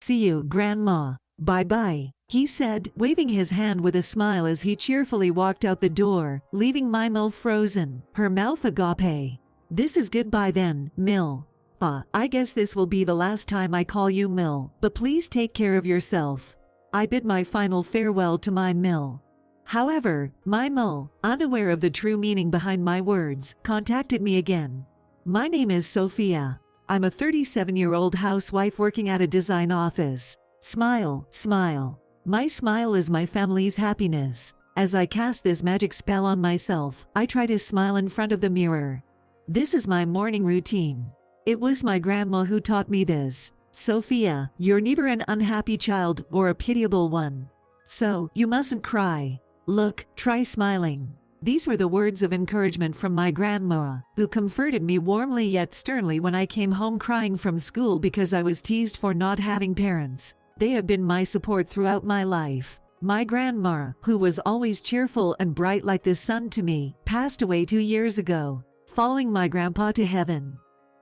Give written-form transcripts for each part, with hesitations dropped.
See you, Grandma. Bye-bye, he said, waving his hand with a smile as he cheerfully walked out the door, leaving my Mill frozen, her mouth agape. This is goodbye then, Mill. I guess this will be the last time I call you Mill, but please take care of yourself. I bid my final farewell to my Mill. However, my Mill, unaware of the true meaning behind my words, contacted me again. My name is Sophia. I'm a 37-year-old housewife working at a design office. Smile, smile. My smile is my family's happiness. As I cast this magic spell on myself, I try to smile in front of the mirror. This is my morning routine. It was my grandma who taught me this. Sophia, you're neither an unhappy child or a pitiable one. So, you mustn't cry. Look, try smiling. These were the words of encouragement from my grandma, who comforted me warmly yet sternly when I came home crying from school because I was teased for not having parents. They have been my support throughout my life. My grandma, who was always cheerful and bright like the sun to me, passed away 2 years ago, following my grandpa to heaven.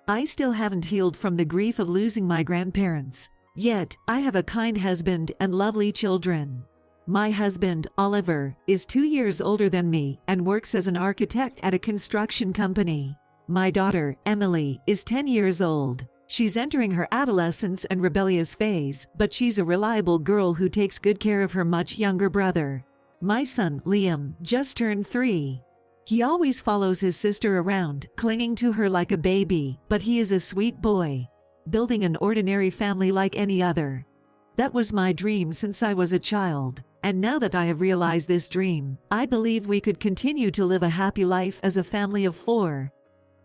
I still haven't healed from the grief of losing my grandparents. Yet, I have a kind husband and lovely children. My husband, Oliver, is 2 years older than me and works as an architect at a construction company. My daughter, Emily, is 10 years old. She's entering her adolescence and rebellious phase, but she's a reliable girl who takes good care of her much younger brother. My son, Liam, just turned 3. He always follows his sister around, clinging to her like a baby, but he is a sweet boy, building an ordinary family like any other. That was my dream since I was a child, and now that I have realized this dream, I believe we could continue to live a happy life as a family of 4.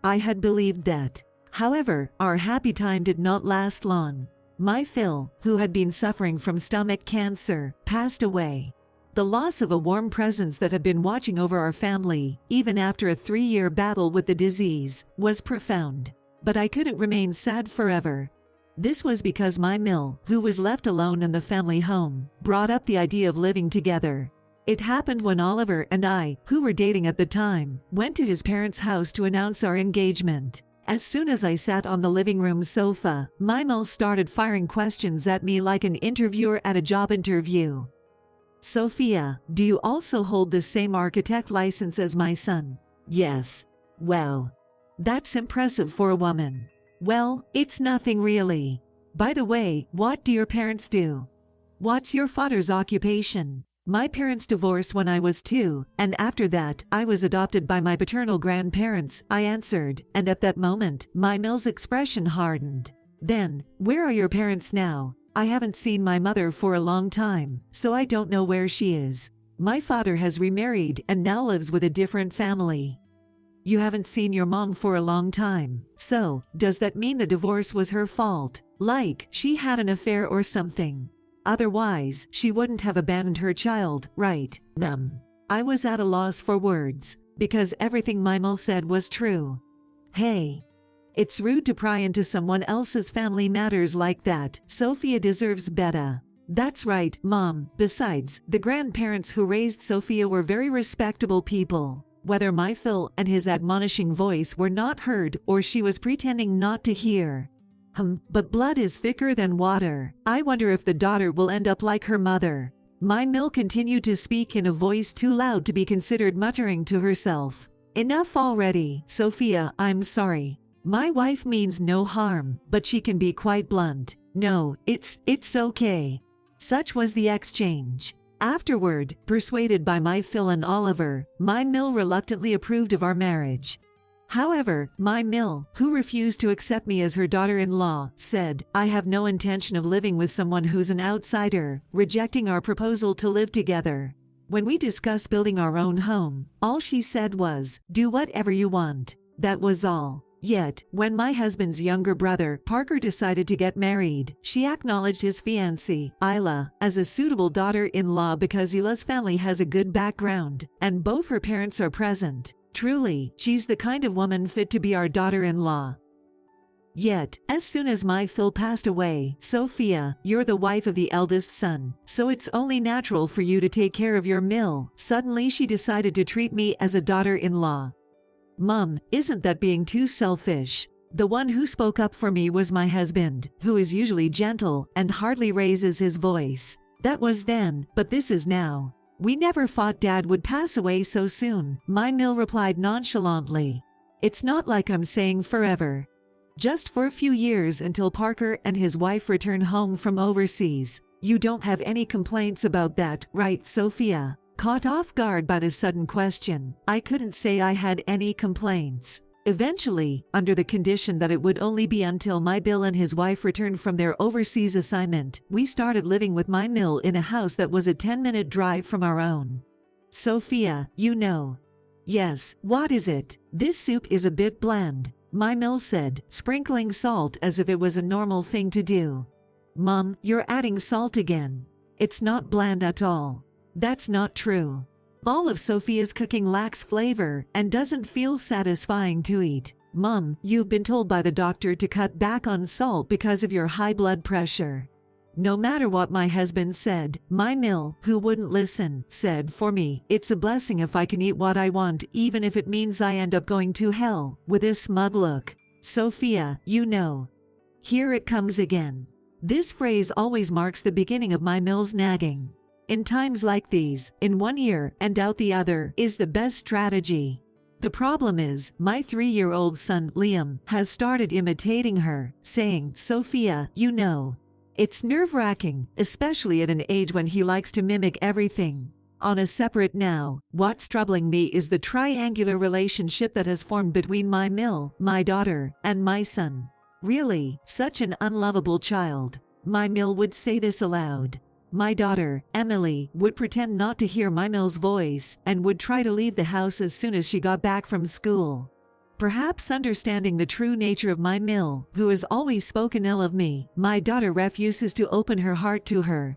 I had believed that. However, our happy time did not last long. My Phil, who had been suffering from stomach cancer, passed away. The loss of a warm presence that had been watching over our family, even after a 3-year battle with the disease, was profound. But I couldn't remain sad forever. This was because my Mill, who was left alone in the family home, brought up the idea of living together. It happened when Oliver and I, who were dating at the time, went to his parents' house to announce our engagement. As soon as I sat on the living room sofa, my Mill started firing questions at me like an interviewer at a job interview. Sophia, do you also hold the same architect license as my son? Yes. Well, that's impressive for a woman. Well, it's nothing really. By the way, what do your parents do? What's your father's occupation? My parents divorced when I was 2, and after that, I was adopted by my paternal grandparents, I answered, and at that moment, my Mill's expression hardened. Then, where are your parents now? I haven't seen my mother for a long time, so I don't know where she is. My father has remarried and now lives with a different family. You haven't seen your mom for a long time, so, does that mean the divorce was her fault? Like, she had an affair or something? Otherwise, she wouldn't have abandoned her child, right? I was at a loss for words, because everything my Mill said was true. Hey. It's rude to pry into someone else's family matters like that. Sophia deserves better. That's right, Mom. Besides, the grandparents who raised Sophia were very respectable people. Whether my Phil and his admonishing voice were not heard or she was pretending not to hear. But blood is thicker than water. I wonder if the daughter will end up like her mother. My Mill continued to speak in a voice too loud to be considered, muttering to herself. Enough already, Sophia, I'm sorry. My wife means no harm, but she can be quite blunt. No, it's okay. Such was the exchange. Afterward, persuaded by my Phil and Oliver, my Mill reluctantly approved of our marriage. However, my Mill, who refused to accept me as her daughter-in-law, said, I have no intention of living with someone who's an outsider, rejecting our proposal to live together. When we discussed building our own home, all she said was, do whatever you want. That was all. Yet, when my husband's younger brother, Parker, decided to get married, she acknowledged his fiancée, Isla, as a suitable daughter-in-law because Ila's family has a good background, and both her parents are present. Truly, she's the kind of woman fit to be our daughter-in-law. Yet, as soon as my Phil passed away, Sophia, you're the wife of the eldest son, so it's only natural for you to take care of your Mill. Suddenly she decided to treat me as a daughter-in-law. Mom, isn't that being too selfish? The one who spoke up for me was my husband, who is usually gentle and hardly raises his voice. That was then, but this is now. We never thought Dad would pass away so soon, my Mill replied nonchalantly. It's not like I'm saying forever. Just for a few years until Parker and his wife return home from overseas. You don't have any complaints about that, right, Sophia? Caught off guard by the sudden question, I couldn't say I had any complaints. Eventually, under the condition that it would only be until my Bill and his wife returned from their overseas assignment, we started living with my Mill in a house that was a 10-minute drive from our own. Sophia, you know. Yes, what is it? This soup is a bit bland, my Mill said, sprinkling salt as if it was a normal thing to do. Mom, you're adding salt again. It's not bland at all. That's not true. All of Sophia's cooking lacks flavor and doesn't feel satisfying to eat. Mom, you've been told by the doctor to cut back on salt because of your high blood pressure. No matter what my husband said, my Mill, who wouldn't listen, said for me, it's a blessing if I can eat what I want even if it means I end up going to hell, with a smug look. Sophia, you know. Here it comes again. This phrase always marks the beginning of my Mill's nagging. In times like these, in one ear and out the other is the best strategy. The problem is, my 3-year-old son, Liam, has started imitating her, saying, Sophia, you know. It's nerve-wracking, especially at an age when he likes to mimic everything. On a separate now, what's troubling me is the triangular relationship that has formed between my Mill, my daughter, and my son. Really, such an unlovable child. My Mill would say this aloud. My daughter, Emily, would pretend not to hear my Mill's voice and would try to leave the house as soon as she got back from school. Perhaps understanding the true nature of my Mill, who has always spoken ill of me, my daughter refuses to open her heart to her.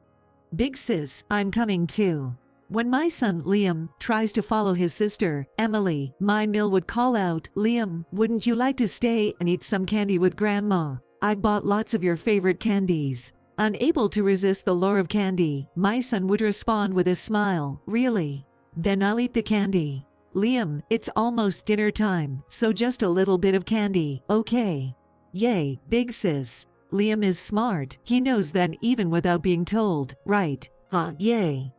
Big sis, I'm coming too. When my son, Liam, tries to follow his sister, Emily, my Mill would call out, Liam, wouldn't you like to stay and eat some candy with Grandma? I've bought lots of your favorite candies. Unable to resist the lure of candy, my son would respond with a smile, really? Then I'll eat the candy. Liam, it's almost dinner time, so just a little bit of candy, okay? Yay, big sis. Liam is smart, he knows that even without being told, right? Yay.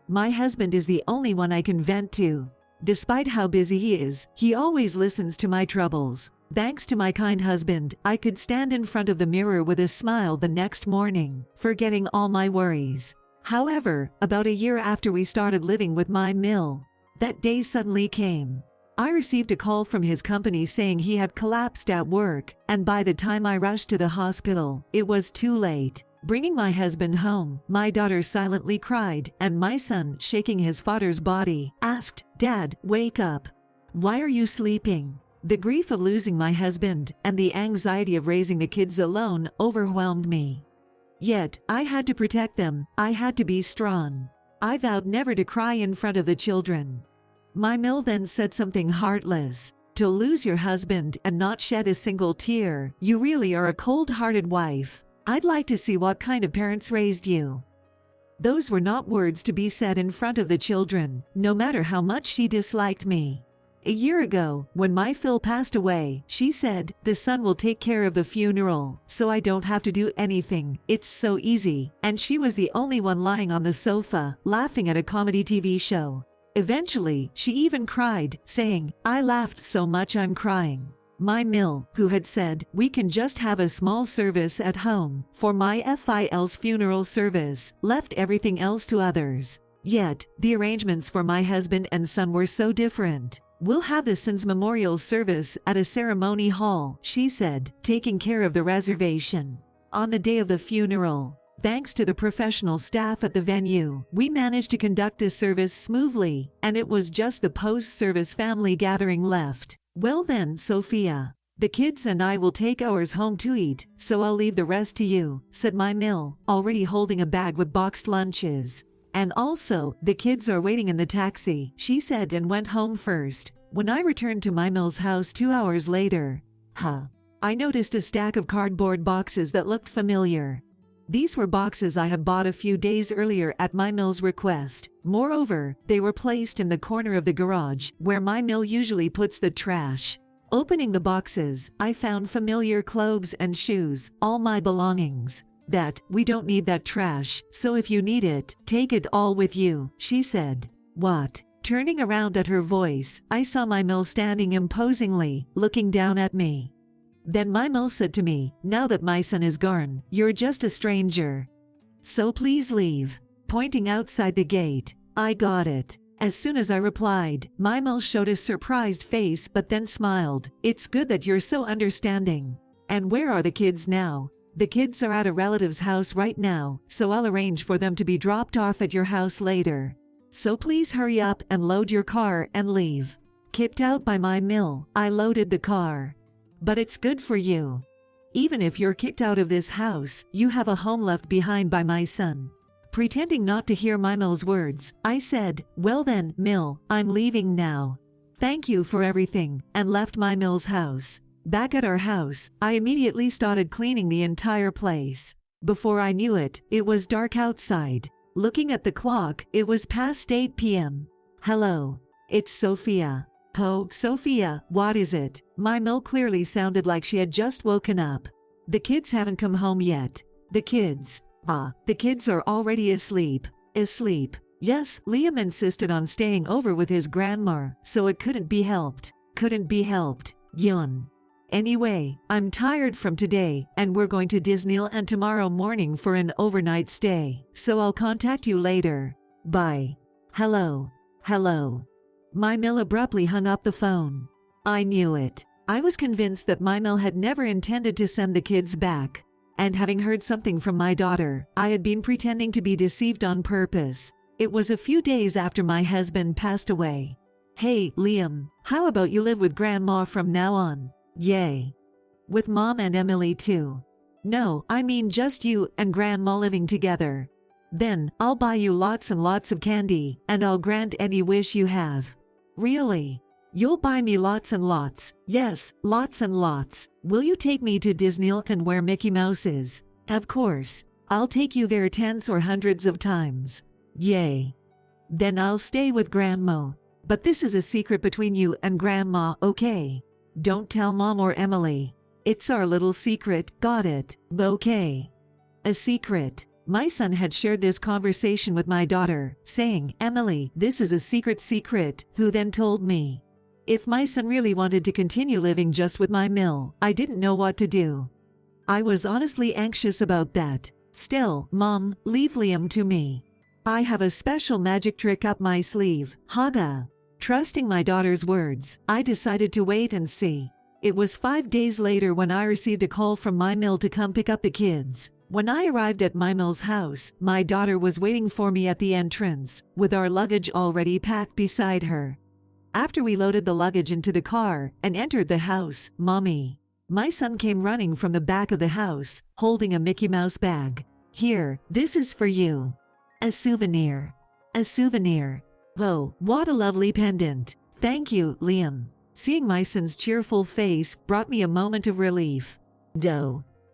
My husband is the only one I can vent to. Despite how busy he is, he always listens to my troubles. Thanks to my kind husband, I could stand in front of the mirror with a smile the next morning, forgetting all my worries. However, about a year after we started living with my Mill, that day suddenly came. I received a call from his company saying he had collapsed at work, and by the time I rushed to the hospital, it was too late. Bringing my husband home, my daughter silently cried, and my son, shaking his father's body, asked, Dad, wake up. Why are you sleeping? The grief of losing my husband and the anxiety of raising the kids alone overwhelmed me. Yet, I had to protect them, I had to be strong. I vowed never to cry in front of the children. My Mill then said something heartless. To lose your husband and not shed a single tear, you really are a cold-hearted wife. I'd like to see what kind of parents raised you. Those were not words to be said in front of the children, no matter how much she disliked me. A year ago, when my Phil passed away, she said, the son will take care of the funeral, so I don't have to do anything, it's so easy, and she was the only one lying on the sofa, laughing at a comedy TV show. Eventually, she even cried, saying, I laughed so much I'm crying. My Mill, who had said, we can just have a small service at home, for my FIL's funeral service, left everything else to others. Yet, the arrangements for my husband and son were so different. We'll have the son's memorial service at a ceremony hall, she said, taking care of the reservation. On the day of the funeral, thanks to the professional staff at the venue, we managed to conduct the service smoothly, and it was just the post-service family gathering left. Well then, Sophia, the kids and I will take ours home to eat, so I'll leave the rest to you, said my Mill, already holding a bag with boxed lunches. And also, the kids are waiting in the taxi, she said and went home first. When I returned to my Mill's house 2 hours later, I noticed a stack of cardboard boxes that looked familiar. These were boxes I had bought a few days earlier at my Mill's request. Moreover, they were placed in the corner of the garage, where my Mill usually puts the trash. Opening the boxes, I found familiar clothes and shoes, all my belongings. We don't need that trash, so if you need it, take it all with you, she said. What? Turning around at her voice, I saw my mill standing imposingly, looking down at me. Then my mill said to me, now that my son is gone, you're just a stranger. So please leave. Pointing outside the gate. I got it. As soon as I replied, my mill showed a surprised face but then smiled. It's good that you're so understanding. And where are the kids now? The kids are at a relative's house right now, so I'll arrange for them to be dropped off at your house later. So please hurry up and load your car and leave. Kicked out by my mill, I loaded the car. But it's good for you. Even if you're kicked out of this house, you have a home left behind by my son. Pretending not to hear my mill's words, I said, well then, mill, I'm leaving now. Thank you for everything, and left my mill's house. Back at our house, I immediately started cleaning the entire place. Before I knew it, it was dark outside. Looking at the clock, it was past 8 p.m. Hello. It's Sophia. Oh, Sophia, what is it? My mill clearly sounded like she had just woken up. The kids haven't come home yet. The kids are already asleep. Asleep. Yes, Liam insisted on staying over with his grandma, so it couldn't be helped. Couldn't be helped. Yun. Anyway, I'm tired from today, and we're going to Disneyland tomorrow morning for an overnight stay, so I'll contact you later. Bye. Hello. Hello. My mill abruptly hung up the phone. I knew it. I was convinced that my mill had never intended to send the kids back. And having heard something from my daughter, I had been pretending to be deceived on purpose. It was a few days after my husband passed away. Hey, Liam, how about you live with Grandma from now on? Yay. With Mom and Emily too. No, I mean just you and Grandma living together. Then, I'll buy you lots and lots of candy, and I'll grant any wish you have. Really? You'll buy me lots and lots. Yes, lots and lots. Will you take me to Disneyland where Mickey Mouse is? Of course. I'll take you there tens or hundreds of times. Yay. Then I'll stay with Grandma. But this is a secret between you and Grandma, okay? Don't tell Mom or Emily. It's our little secret, got it? Okay. A secret. My son had shared this conversation with my daughter, saying, Emily, this is a secret, who then told me. If my son really wanted to continue living just with my mill, I didn't know what to do. I was honestly anxious about that. Still, Mom, leave Liam to me. I have a special magic trick up my sleeve, Haga. Trusting my daughter's words, I decided to wait and see. It was 5 days later when I received a call from my mill to come pick up the kids. When I arrived at my mill's house, my daughter was waiting for me at the entrance, with our luggage already packed beside her. After we loaded the luggage into the car and entered the house, my son came running from the back of the house, holding a Mickey Mouse bag. Here, this is for you. A souvenir. A souvenir. Oh, what a lovely pendant. Thank you, Liam. Seeing my son's cheerful face brought me a moment of relief.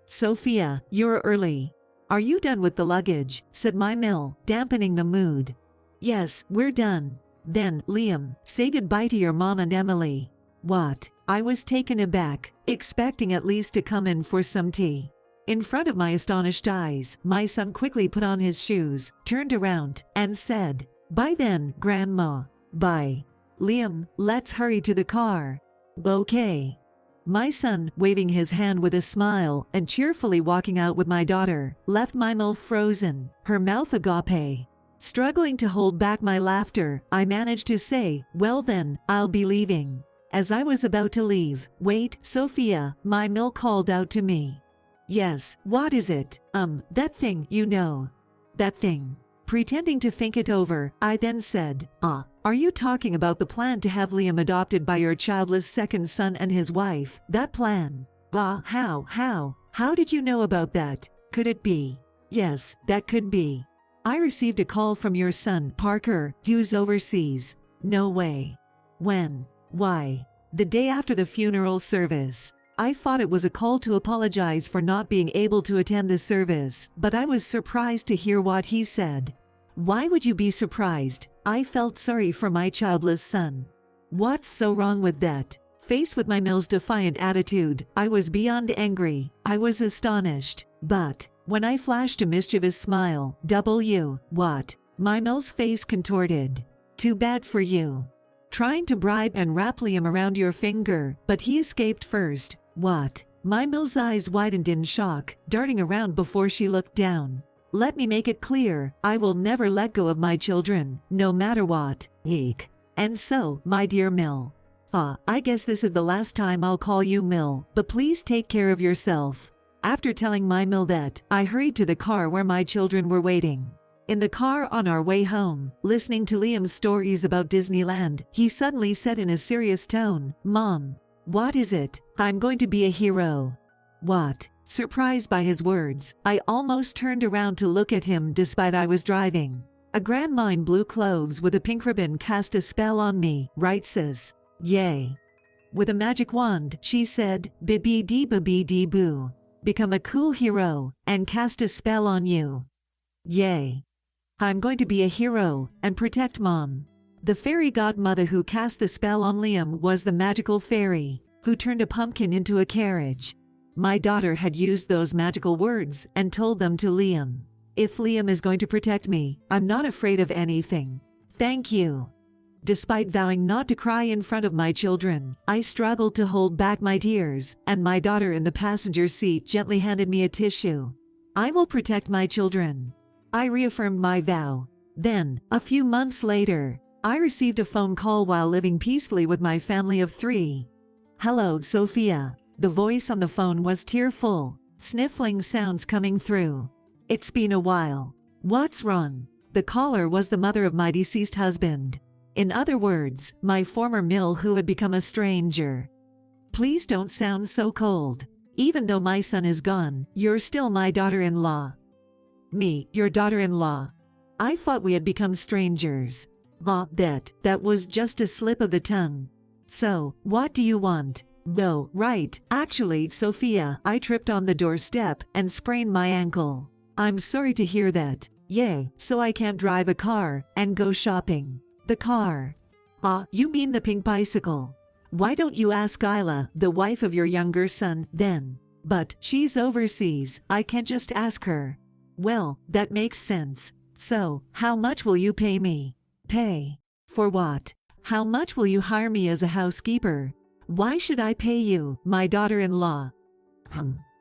Sophia, you're early. Are you done with the luggage? Said my mill, dampening the mood. Yes, we're done. Then, Liam, say goodbye to your mom and Emily. What? I was taken aback, expecting at least to come in for some tea. In front of my astonished eyes, my son quickly put on his shoes, turned around, and said, Bye then, Grandma. Bye. Liam, let's hurry to the car. Okay. My son, waving his hand with a smile and cheerfully walking out with my daughter, left my mill frozen, her mouth agape. Struggling to hold back my laughter, I managed to say, Well then, I'll be leaving. As I was about to leave, Wait, Sophia, my mill called out to me. Yes, what is it? That thing, you know. That thing. Pretending to think it over, I then said, Are you talking about the plan to have Liam adopted by your childless second son and his wife? That plan? How did you know about that? Could it be? Yes, that could be. I received a call from your son, Parker, who's overseas. No way. When? Why? The day after the funeral service. I thought it was a call to apologize for not being able to attend the service, but I was surprised to hear what he said. Why would you be surprised? I felt sorry for my childless son. What's so wrong with that? Faced with Mil's defiant attitude, I was beyond angry. I was astonished. But when I flashed a mischievous smile, what? Mil's face contorted. Too bad for you. Trying to bribe and wrap Liam around your finger, but he escaped first. What? Mil's eyes widened in shock, darting around before she looked down. Let me make it clear, I will never let go of my children, no matter what. Eek. And so, my dear Mill. I guess this is the last time I'll call you Mill, but please take care of yourself. After telling Mill that, I hurried to the car where my children were waiting. In the car on our way home, listening to Liam's stories about Disneyland, he suddenly said in a serious tone, Mom, what is it? I'm going to be a hero. What? Surprised by his words, I almost turned around to look at him despite I was driving. A grandma in blue clothes with a pink ribbon cast a spell on me, right sis? Yay. With a magic wand, she said, Bibidi-bibidi-boo. Become a cool hero, and cast a spell on you. Yay. I'm going to be a hero, and protect Mom. The fairy godmother who cast the spell on Liam was the magical fairy, who turned a pumpkin into a carriage. My daughter had used those magical words and told them to Liam. If Liam is going to protect me, I'm not afraid of anything. Thank you. Despite vowing not to cry in front of my children, I struggled to hold back my tears, and my daughter in the passenger seat gently handed me a tissue. I will protect my children. I reaffirmed my vow. Then, a few months later, I received a phone call while living peacefully with my family of 3. Hello, Sophia. The voice on the phone was tearful, sniffling sounds coming through. It's been a while. What's wrong? The caller was the mother of my deceased husband. In other words, my former Mill who had become a stranger. Please don't sound so cold. Even though my son is gone, you're still my daughter-in-law. Me, your daughter-in-law. I thought we had become strangers. That was just a slip of the tongue. So, what do you want? No, right. Actually, Sophia, I tripped on the doorstep and sprained my ankle. I'm sorry to hear that. Yay, so I can't drive a car and go shopping. The car. You mean the pink bicycle. Why don't you ask Isla, the wife of your younger son, then? But she's overseas, I can't just ask her. Well, that makes sense. So, how much will you pay me? Pay? For what? How much will you hire me as a housekeeper? Why should I pay you, my daughter-in-law?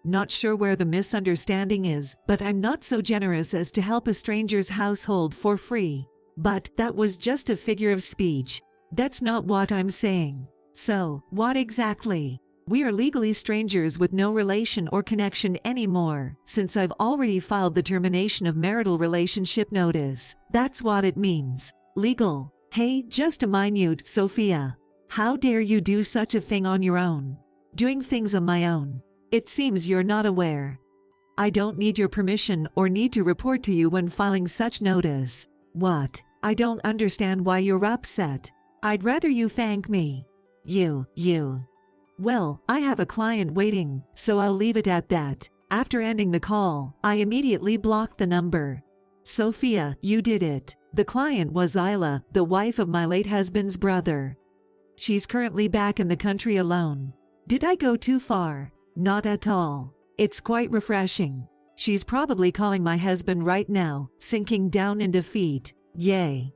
Not sure where the misunderstanding is, but I'm not so generous as to help a stranger's household for free. But that was just a figure of speech. That's not what I'm saying. So, what exactly? We are legally strangers with no relation or connection anymore, since I've already filed the termination of marital relationship notice. That's what it means. Legal. Hey, just a minute, Sophia. How dare you do such a thing on your own? Doing things on my own. It seems you're not aware. I don't need your permission or need to report to you when filing such notice. What? I don't understand why you're upset. I'd rather you thank me. You. Well, I have a client waiting, so I'll leave it at that. After ending the call, I immediately blocked the number. Sophia, you did it. The client was Isla, the wife of my late husband's brother. She's currently back in the country alone. Did I go too far? Not at all. It's quite refreshing. She's probably calling my husband right now, sinking down in defeat. Yay.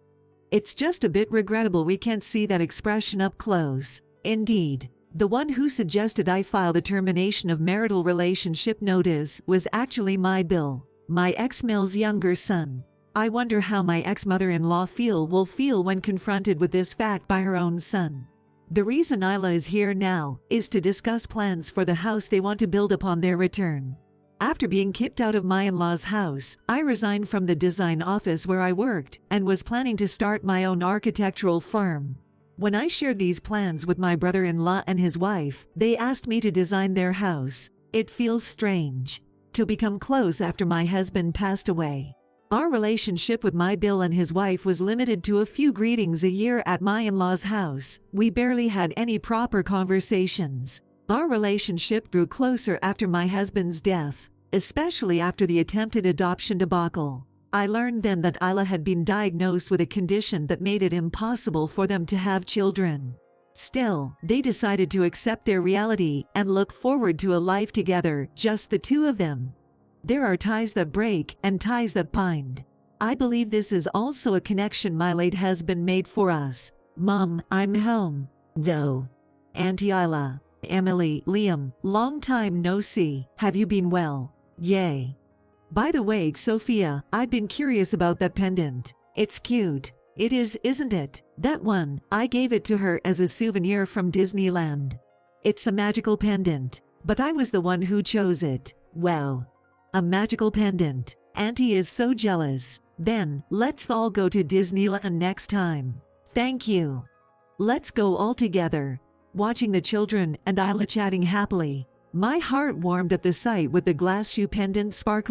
It's just a bit regrettable we can't see that expression up close. Indeed. The one who suggested I file the termination of marital relationship notice was actually my Bill, my ex-Mill's younger son. I wonder how my ex-mother-in-law will feel when confronted with this fact by her own son. The reason Isla is here now is to discuss plans for the house they want to build upon their return. After being kicked out of my in-law's house, I resigned from the design office where I worked and was planning to start my own architectural firm. When I shared these plans with my brother-in-law and his wife, they asked me to design their house. It feels strange to become close after my husband passed away. Our relationship with my Bill and his wife was limited to a few greetings a year at my in-law's house. We barely had any proper conversations. Our relationship grew closer after my husband's death, especially after the attempted adoption debacle. I learned then that Isla had been diagnosed with a condition that made it impossible for them to have children. Still, they decided to accept their reality and look forward to a life together, just the two of them. There are ties that break and ties that bind. I believe this is also a connection my late husband made for us. Mom, I'm home, though. Auntie Isla, Emily, Liam, long time no see. Have you been well? Yay. By the way, Sophia, I've been curious about that pendant. It's cute. It is, isn't it? That one, I gave it to her as a souvenir from Disneyland. It's a magical pendant, but I was the one who chose it. Wow. A magical pendant. Auntie is so jealous. Then, let's all go to Disneyland next time. Thank you. Let's go all together. Watching the children and Isla chatting happily, my heart warmed at the sight with the glass shoe pendant sparkling.